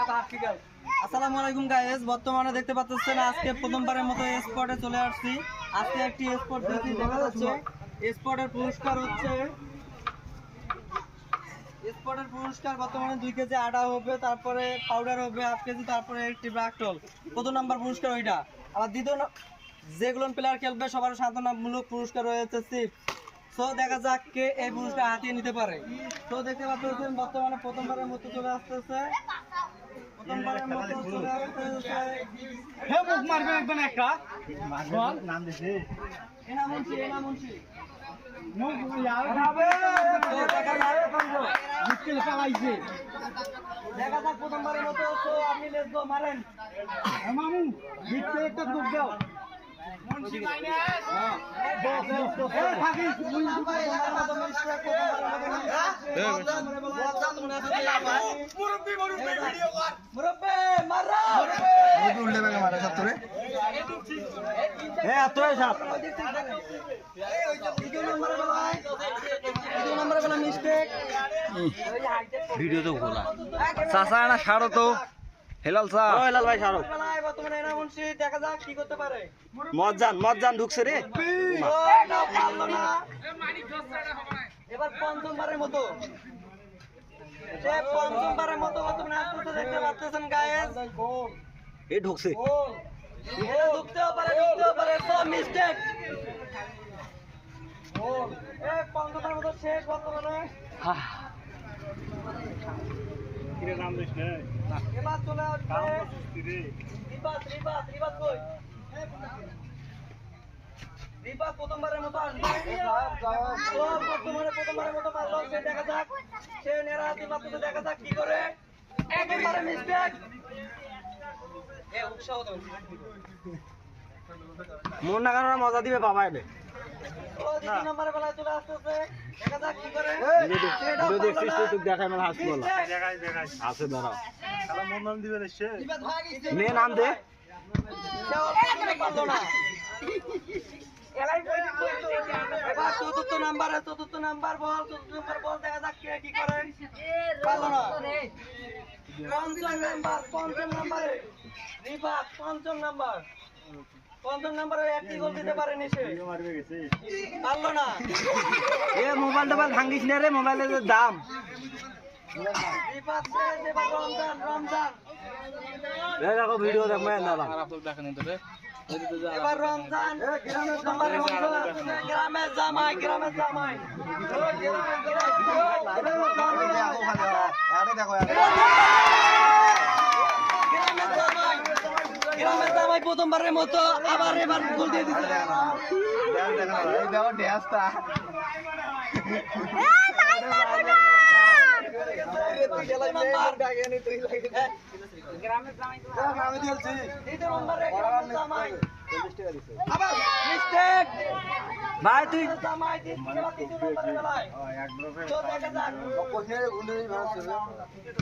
আসসালামু আলাইকুম গাইস, বর্তমানে দেখতে পাচ্ছেন আজকে প্রথমবারের মতো স্পটে চলে আসছি। আজকে একটি স্পট দেখি দেখা যাচ্ছে। স্পটের পুরস্কার হচ্ছে বর্তমানে 2 কেজি আটা হবে, তারপরে পাউডার হবে 1/2 কেজি, তারপরে একটি ব্রাকটল। প্রথম নাম্বার পুরস্কার ওইটা। আবার দ্বিতীয় যেগুলো প্লেয়ার খেলবে সবার সান্ত্বনামূলক পুরস্কার রয়েছে চিপস। তো দেখা যাক কে এই পুরস্কার হাতিয়ে নিতে পারে। তো দেখতে পাচ্ছেন বর্তমানে প্রথমবারের মতো চলে আসতেছে। দেখা যাক প্রথমবারের মতো। তো আপনি লেসবো মারেন মামু একটা গ্রুপ দাও। ভিডিও তো খোলা চাচা না সারো তো হেলাল চা হেলাল ভাই সারো বর্তমানে এনামুন্সি দেখা যাক কি করতে পারে। মজ্জান ঢুকছে রে এবার পঞ্চমবারের মতো বর্তমানে আসতে দেখতে পাচ্ছেন গায়েস এ ঢুকছে ঢুকতেও পারে তো মিস্টেক। পঞ্চমবারের মতো শেষ বর্তমানে। এবার চলে আসবে রিবাত প্রথমবারের মতো আসবে। প্রথমবারের মতো মারলো সে, দেখা যাক সে নেড়াহাতি মারতে, দেখা যাক কি করে। একেবারে মিস্টেক। মন না কারণ মজা দিবে বাবা এলে দ্বিতীয় নম্বরের বেলায় চলে আসতেছে, দেখা যাক কি করে। দেখাই মানে হাসি বলা আছে দাঁড়াও নে নাম দে পারলো না। এবার চতুর্থ নাম্বার বল দেখা যাক কে কি করে। পারলো না। পঞ্চম নাম্বারে রিবাত পঞ্চম নাম্বারে একটি গোল দিতে পারেনি সে, পারলো না। এ মোবাইল টোবাইল ভাঙ্গিস না রে, মোবাইলের দাম। রিবাত শেষ, এবার রমজান দেখো ভিডিও দেখ मैं না এবার রমজান গ্রামের জামাই গ্রামের জামাই প্রথমবারের মতো আবার এবার গোল দিয়ে দিচ্ছে। ভাই তুই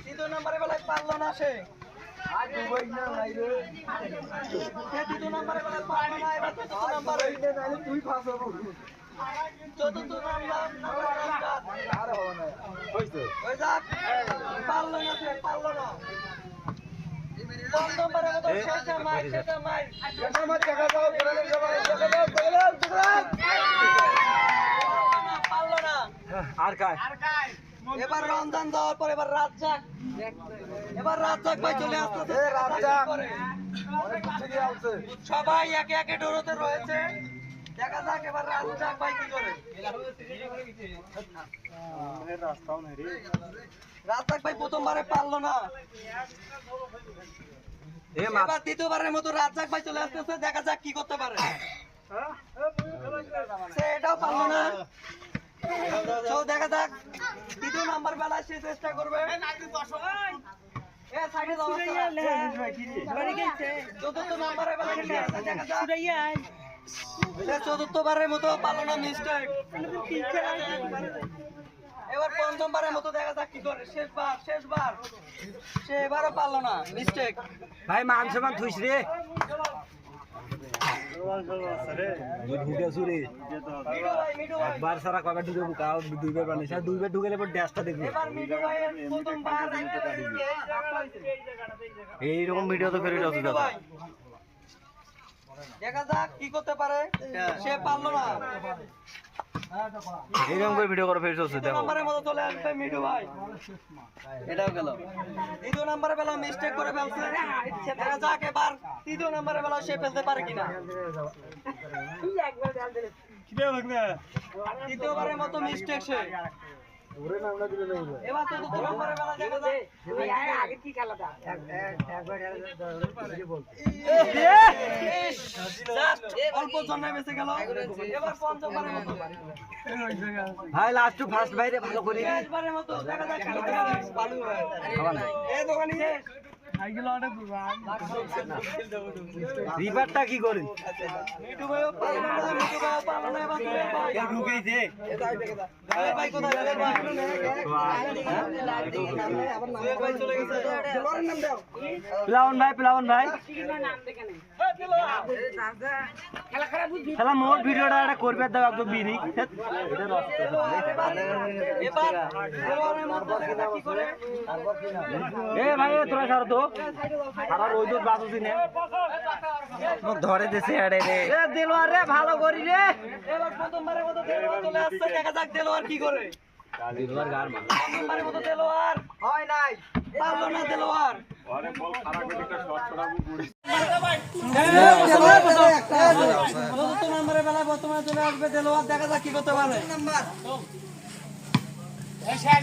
তৃতীয় নম্বরের বেলায় পারলো না সে। তৃতীয় নম্বরের বেলায় পারলো না। এবার চতুর্থ পারলো না সে, পারলো না। নম্বরের মতো শেষে মার পারলো না। আর কায় এবার রমজান দেওয়ার পর এবার রাজ্জাক ভাই চলে আসতেছে। সবাই একে একে ডোরতে রয়েছে, দেখা যাক এবার রাজ্জাক ভাই কি করে। রাজ্জাক ভাই প্রথমবারে পারলো না। এবার দ্বিতীয়বারের মতো রাজ্জাক ভাই চলে আসতেছে, দেখা যাক কি করতে পারে। সে এটাও পারলো না। দেখা যাক দ্বিতীয় নাম্বার বেলায় সে চেষ্টা করবে। চতুর্থ নাম্বারের বেলায় চতুর্থবারের মতো পারলো না, মিস্টেক। এবার পঞ্চমবারের মতো দেখা যাক কি করে। শেষবার সে এবারও পারলো না, মিস্টেক। ভাই মান সম্মান থুইস রে। একবার সারা কবে ঢুকে বুকা দুইবার বানিয়েছে দুইবার ঢুকে এবার ড্যাশটা দেখবে এইরকম ভিডিও তো ফেরত আসছে দাদা। দেখা যাক কি করতে পারে, সে পারলো না। এইরকম করে ভিডিও করে ফেরত আসছে দেখো। নম্বরের মতো চলে আসবে মিঠু ভাই, এটাও গেল। দ্বিতীয় নম্বরের বেলা মিস্টেক করে ফেলছে, দেখা যাক এবার তৃতীয় নম্বরের বেলা সে ফেলতে পারে কিনা। তৃতীয়বারের মতো মিস্টেক সে। এবার চতুর্থ নম্বরের বেলা দেখা যাক। অল্প জন্যে বেঁচে গেল। এবার পঞ্চমবারের মতো, ভাই লাস্ট ফার্স্ট বাইরে ভালো করে শেষবারের মতো দেখা যাক কি করতে পারে। এই দোকানি রিভারটা কি করে মিঠু ভাইও পারলো না, মিঠু ভাইও পারলো না। এবার জুয়েল ভাই। ঢুকেইছে জুয়েল ভাই কোথায়? জুয়েল ভাই। জুয়েল ভাই চলে গেছে। প্লাবন ভাই খেলা মোট ভিডিওটা একটা করবে দাও একদম বিরি এবার দেলোয়ারের মতো দেখা যাক কি করে। এ ভাই তোরা ছাড় তো সারা রোজ বাসুছি নে মুখ ধরে দিছে আরে রে। এ দেলোয়ার রে ভালো করি রে এবার প্রথমবারের মতো দেলোয়ার চলে আসছে, দেখা যাক দেলোয়ার কি করে। দেলোয়ার গার মা প্রথমবারের মতো দেলোয়ার হয় নাই, পারলো না দেলোয়ার। চতুর্থ নম্বরের বেলায় বর্তমানে চলে আসবে দেলোয়ার, দেখা যাক কি করতে পারে।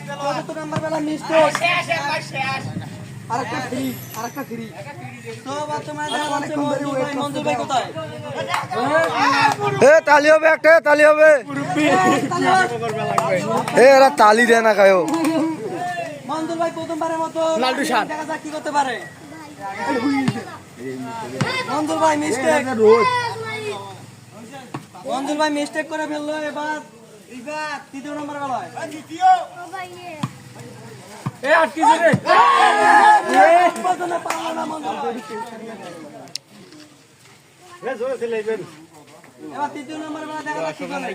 চতুর্থ নম্বর বেলা মিস্টেক, আরেকটা ফ্রি। তো বর্তমানে দেখা যাচ্ছে মঞ্জুর ভাই কোথায়? এ তালি হবে একটা, তালি হবে। এ এরা তালি দেয় না কায়ো। মঞ্জুর ভাই প্রথমবারের মতো দেখা যাক কি করতে পারে। মঞ্জুর ভাই মিস্টেক, মঞ্জুর ভাই মিস্টেক করে ফেললো। এবার তৃতীয় নম্বর বেলায় পারলো না মঞ্জুর ভাই। এবার তৃতীয় নম্বর বেলা দেখা যাক কি করে।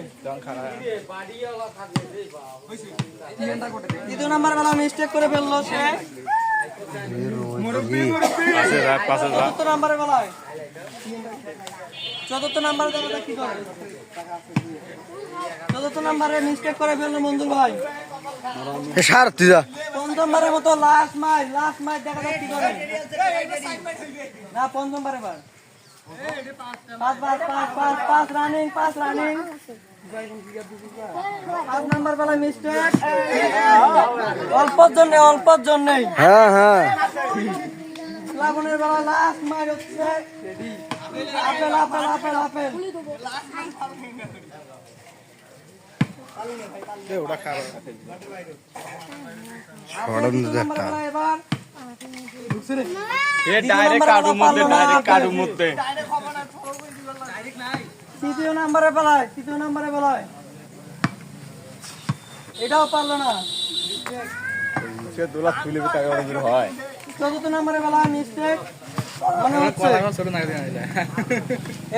তৃতীয় নম্বর বেলা মিস্টেক করে ফেললো সে। চতুর্থ নম্বরের বেলায়, চতুর্থ নম্বরে দেখা যাক কি করে। চতুর্থ নম্বরে মিস্টেক করে ফেললো মঞ্জুর ভাই। সার তুই যা। পঞ্চমবারের মতো লাস্ট মাইল দেখা যাক কি করে। না পঞ্চমবার এবার পাঁচ রানিং। 5 নাম্বার বেলা মিস্টেক, অল্পর জন্য। হ্যাঁ হ্যাঁ প্লাবনের বেলা লাস্ট মাইল হচ্ছে আপেল। এবার তৃতীয় নম্বরে বেলায় এটাও পারলো না। চতুর্থ নম্বরে বেলায় মিস্টেক মনে হচ্ছে।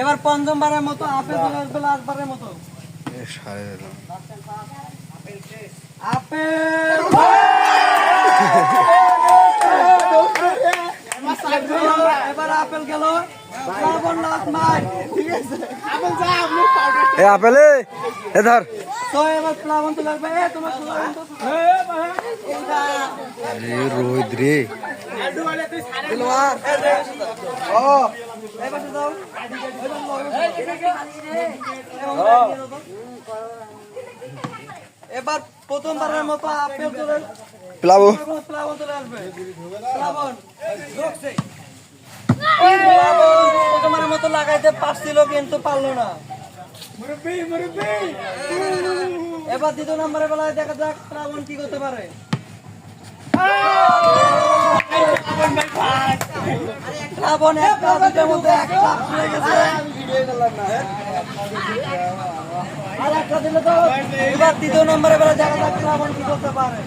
এবার পঞ্চমবারের মতো আপেল চলে আসবে, লাস্টবারের মতো আপেল। এবার আপেল গেল, লাস্ট মাইল। ঠিক আছে এ আপেলে এ ধর। তো এবার প্লাবন চলে আসবে। তোমার রোহিত রে এবার প্রথমবারের মতো আপেল চলে প্লাবন চলে আসবে। প্রথমবারের মতো লাগাইতে পারছিল কিন্তু পারলো না। এবার দ্বিতীয় নম্বরের বেলায় দেখা যাক প্লাবন কি করতে পারে। প্লাবন একটা দুটোর মধ্যে একটা হয়ে গেছে। আর একটা দিলে তো এবার তৃতীয় নম্বরের বেলায় দেখা যাক প্লাবন কি করতে পারে।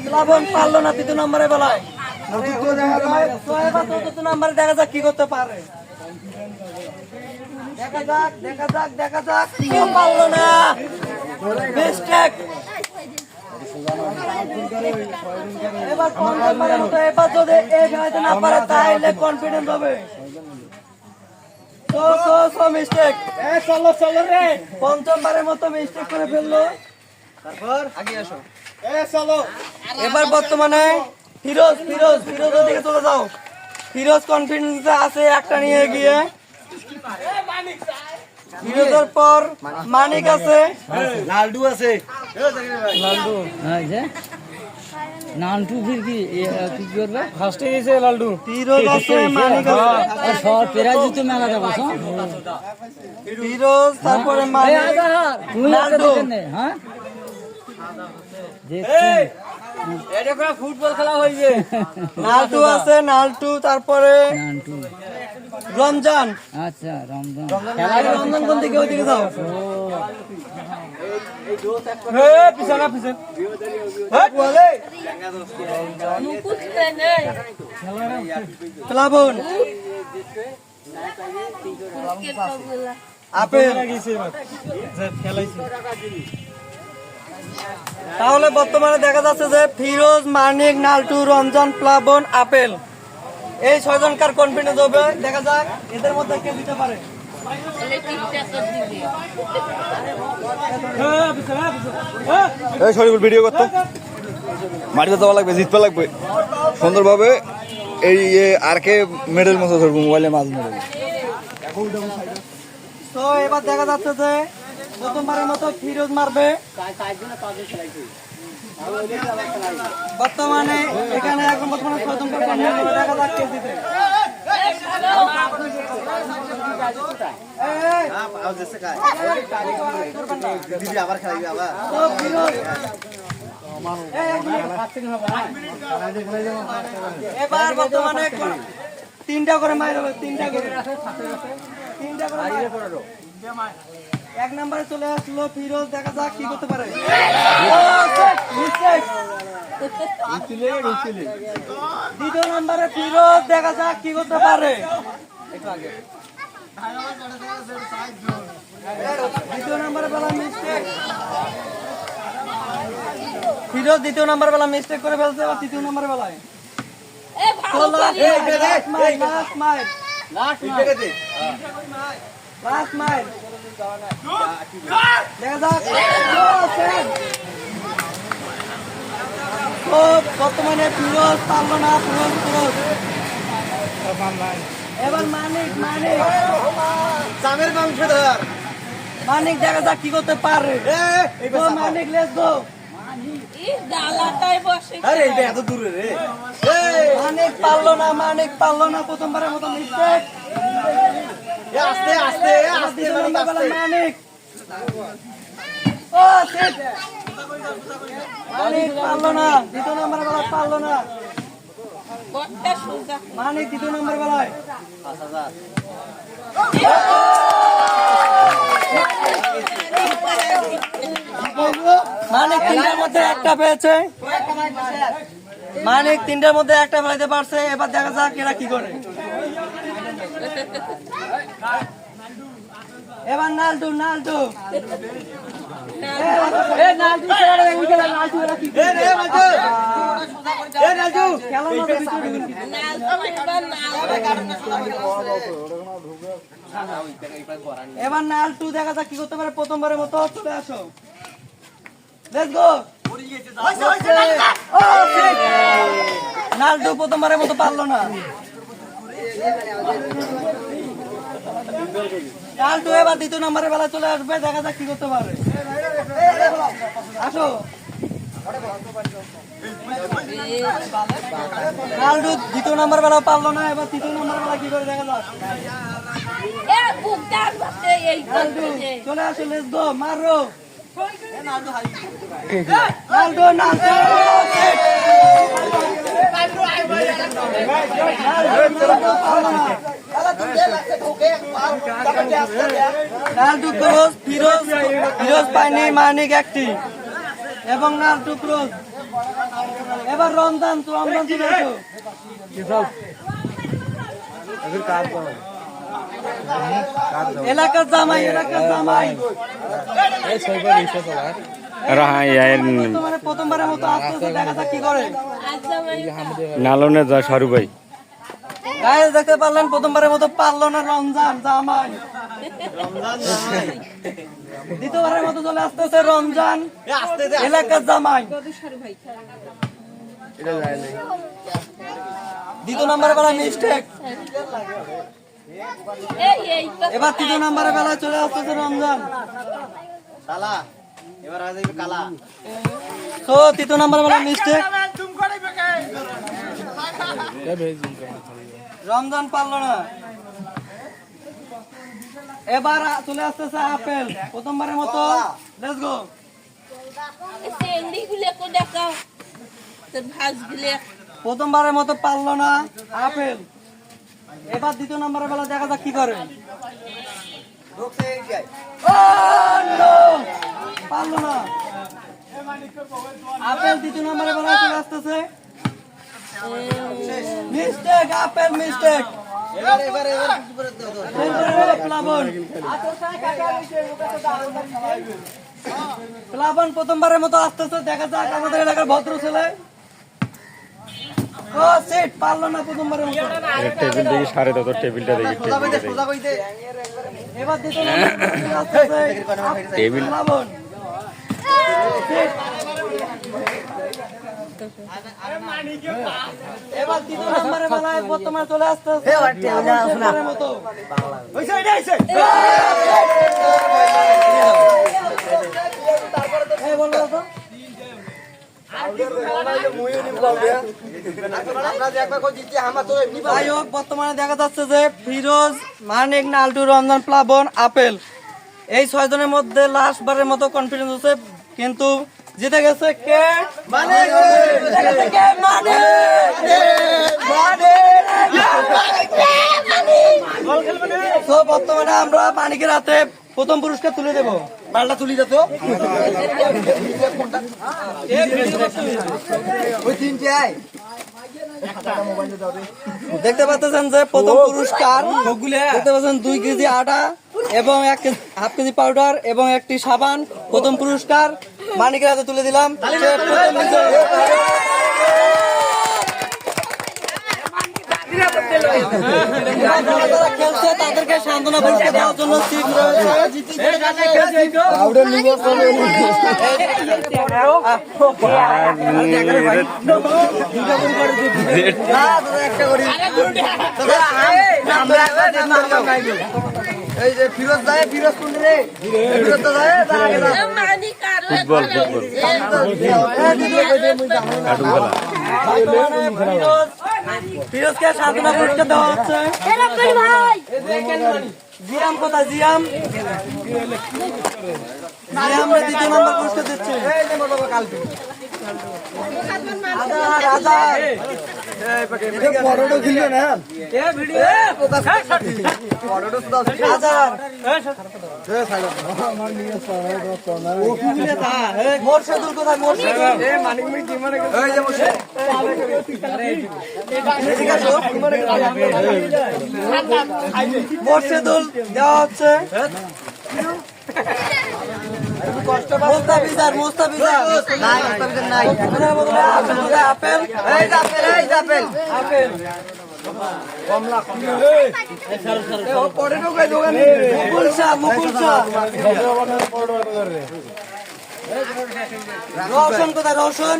প্লাবন পারলো না তৃতীয় নম্বরের বেলায়। তো এবার চতুর্থ নাম্বারে দেখা যাক কি করতে পারে। দেখা যাক কেউ পারলো না, মিস্টেক। এবার পঞ্চমবারের মতো, এবার যদি এই খেলাতে না পারে তাহলে কনফিডেন্স হবে। মিস্টেক, চলো রে, পঞ্চমবারের মতো মিস্টেক করে ফেললো। তারপর আগে আসো, চলো। এবার বর্তমানে ফিরোজের দিকে চলে যাও। ফিরোজ কনফিডেন্স আছে একটা নিয়ে গিয়ে। ফিরোজের পর মানিক আছে, লালডু আছে। নানটু ফির কি কি করবে? ফার্স্টে গেছে লালডু। ফিরোজ আছে, মানিক আছে। সব পেরাজি তো মেলা যাবো ফিরোজ, তারপরে মানিক, তুমি নান্টু। হ্যাঁ ফুটবল খেলা হয়েছে। নাল্টু আছে, নাল্টু, তারপরে নানটু। রমজান। আচ্ছা রমজান রমজান কোন দিকে? ওই দিকে যাও। পিছনে পিছনে প্লাবন, আপেল। তাহলে বর্তমানে দেখা যাচ্ছে যে ফিরোজ, মানিক, নাল্টু, রমজান, প্লাবন, আপেল, এই 6 জনকার কনফিডেন্স হবে। দেখা যাক এদের মধ্যে কে দিতে পারে। এই শরীফুল ভিডিও করতো, মাটিতে যাওয়া লাগবে, জিততে লাগবে সুন্দরভাবে। এই আর কে মেডেল মতো ধরবো, মোবাইলে মাছ মেডেল। তো এবার দেখা যাচ্ছে যে প্রথমবারের মতো ফিরোজ মারবে। বর্তমানে এখানে এখন বর্তমানে 6 জনকার কনফিডেন্স হবে। দেখা যাক কে জিতে। তো ফিরোজ, এবার বর্তমানে 3টা করে মাইর হবে, 3টা করে মাইর। 1 নম্বরে চলে আসলো ফিরোজ। দেখা যাক কি করতে পারে। দ্বিতীয় নম্বরে ফিরোজ, দেখা যাক কি করতে পারে। দ্বিতীয় নম্বরে বেলা মিস্টেক। ফিরোজ দ্বিতীয় নম্বর বেলা মিস্টেক করে ফেলছে। এবার তৃতীয় নম্বর বেলায় লাস্ট মাইল। দেখা যাক। তো বর্তমানে ফিরোজ পারলো না। ফিরোজ এবার মানিক মানিক দেখা যাক কি করতে পারে। মানিক, লেটস গো। মানিক পারলো না, প্রথমবারের মতো মিস্টেক। মানিক, মানিক পারলো না, দ্বিতীয় নম্বরের বেলায় পারলো না। মানিক দ্বিতীয় নম্বর বেলায়। মানিক 3টার মধ্যে একটা পেয়েছে। মানিক 3টার মধ্যে একটা ফেলাইতে পারছে। এবার দেখা যাক এরা কি করে। এবার নাল্টু এবার নাল্টু দেখা যাক কি করতে পারে। প্রথমবারের মতো চলে আসো, লেটস গো। নাল্টু প্রথমবারের মতো পারলো না। নাল্টু এবার দ্বিতীয় নম্বরের বেলা চলে আসবে। দেখা যাক কি করতে পারে। আসো। নাল্টু দ্বিতীয় নম্বর বেলা পারলো না। এবার তৃতীয় নম্বর বেলা কি করে দেখা যাক। চলে আসো, লেটস গো, মারো। নাল্টু ক্রস, ফিরোজ পায়নি, মানিক একটি এবং নাল্টু ক্রস। এবার রমজান তো রমজান চলে এসো এলাকার জামাই তোমার প্রথমবারের মতো আসতেছে দেখা যাক কি করে নালনে যা সরু ভাই গায়ে দেখতে পারলেন প্রথমবারের মতো পারলো না রমজান জামাই দ্বিতীয়বারের মতো চলে আসতেছে রমজান এলাকার জামাই দ্বিতীয় নম্বরের বেলা মিস্টেক এবার তৃতীয় নম্বরের বেলায় চলে আসতেছে রমজান তো তৃতীয় নম্বরের বেলা মিস্টেক রমজান পারলো না এবার চলে আসতেছে আপেল প্রথমবারের মতো লেটস গো প্রথমবারের মতো পারলো না আপেল এবার দ্বিতীয় নম্বরের বেলা দেখা যাক কি করে পারলো না আপেল দ্বিতীয় নম্বরের বেলা চলে আসতেছে মিস্টেক আপেল মিস্টেক প্লাবন প্রথমবারের মতো আসতেছে দেখা যাক আমাদের এলাকার ভদ্র ছেলে ও সেট পারলো না প্রথমবারের মতো টেবিল দেখি সারে দাও টেবিলটা দেখি এবার দ্বিতীয় নম্বরে আসতেছে টেবিল প্লাবন এবার দ্বিতীয় নম্বরের বেলায় বর্তমানে চলে আসতেছে মতো যাই হোক বর্তমানে দেখা যাচ্ছে যে ফিরোজ মানিক নাল্টু রমজান প্লাবন আপেল এই 6 জনের মধ্যে লাস্ট বারের মতো কনফিডেন্স হচ্ছে কিন্তু জিতে গেছে কে মানিক তো বর্তমানে আমরা মানিকের হাতে প্রথম পুরস্কার তুলে দেব বালটা তুলি যেত দেখতে পাচ্ছেন যে প্রথম পুরস্কার দেখতে পাচ্ছেন 2 কেজি আটা এবং 1.5 কেজি পাউডার এবং একটি সাবান প্রথম পুরস্কার মানিকের হাতে তুলে দিলাম খেলছে তাদেরকে সান্ত্বনা পুরস্কার দেওয়ার জন্য এই যে ফিরোজ যায় ফিরোজ কোন রে ফিরোজ তো যায় ফুটবল ফিরোজকে সান্ত্বনা পুরস্কার দেওয়া হচ্ছে জিয়াম কোথায় জিয়াম জিয়ামরা দ্বিতীয় নম্বর পুরস্কার দিচ্ছে মোরশেদুল কোথায় মোরশেদুল দেওয়া হচ্ছে আপেল রওশন কোথায় রওশন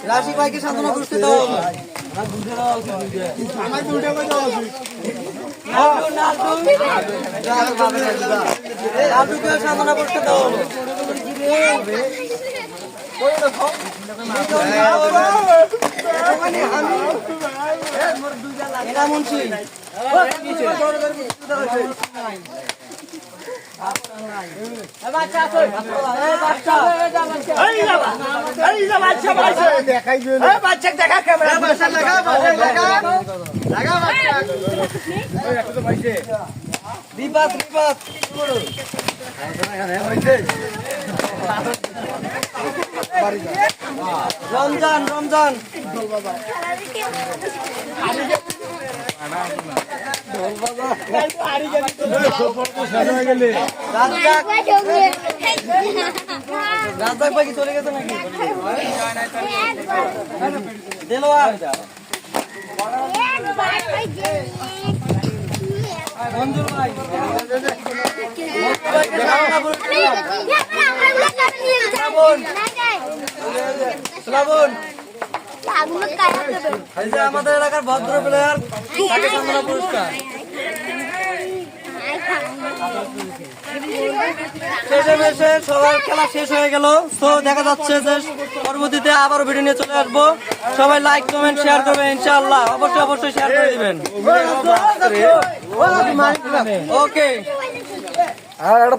রাশিক ভাইকে সান্ত্বনা পুরস্কার দেওয়া হবে নাটুকে সান্ত্বনা পুরস্কার দেওয়া হবে মুন্সি দেখা রিপাত রিপাত রমজান রমজান রাজ্জাক ভাই কি চলে গেছে নাকি দেলোয়ার মঞ্জুর ভাই শ্রাবণ এই যে আমাদের এলাকার ভদ্র প্লেয়ার তাকে সম্মান পুরস্কার শেষে মেশে সবার খেলা শেষ হয়ে গেল। তো দেখা যাচ্ছে যে পরবর্তীতে আবারও ভিডিও নিয়ে চলে আসবো। সবাই লাইক কমেন্ট শেয়ার করবেন ইনশাআল্লাহ, অবশ্যই অবশ্যই শেয়ার করে দিবেন। ওকে আর একটা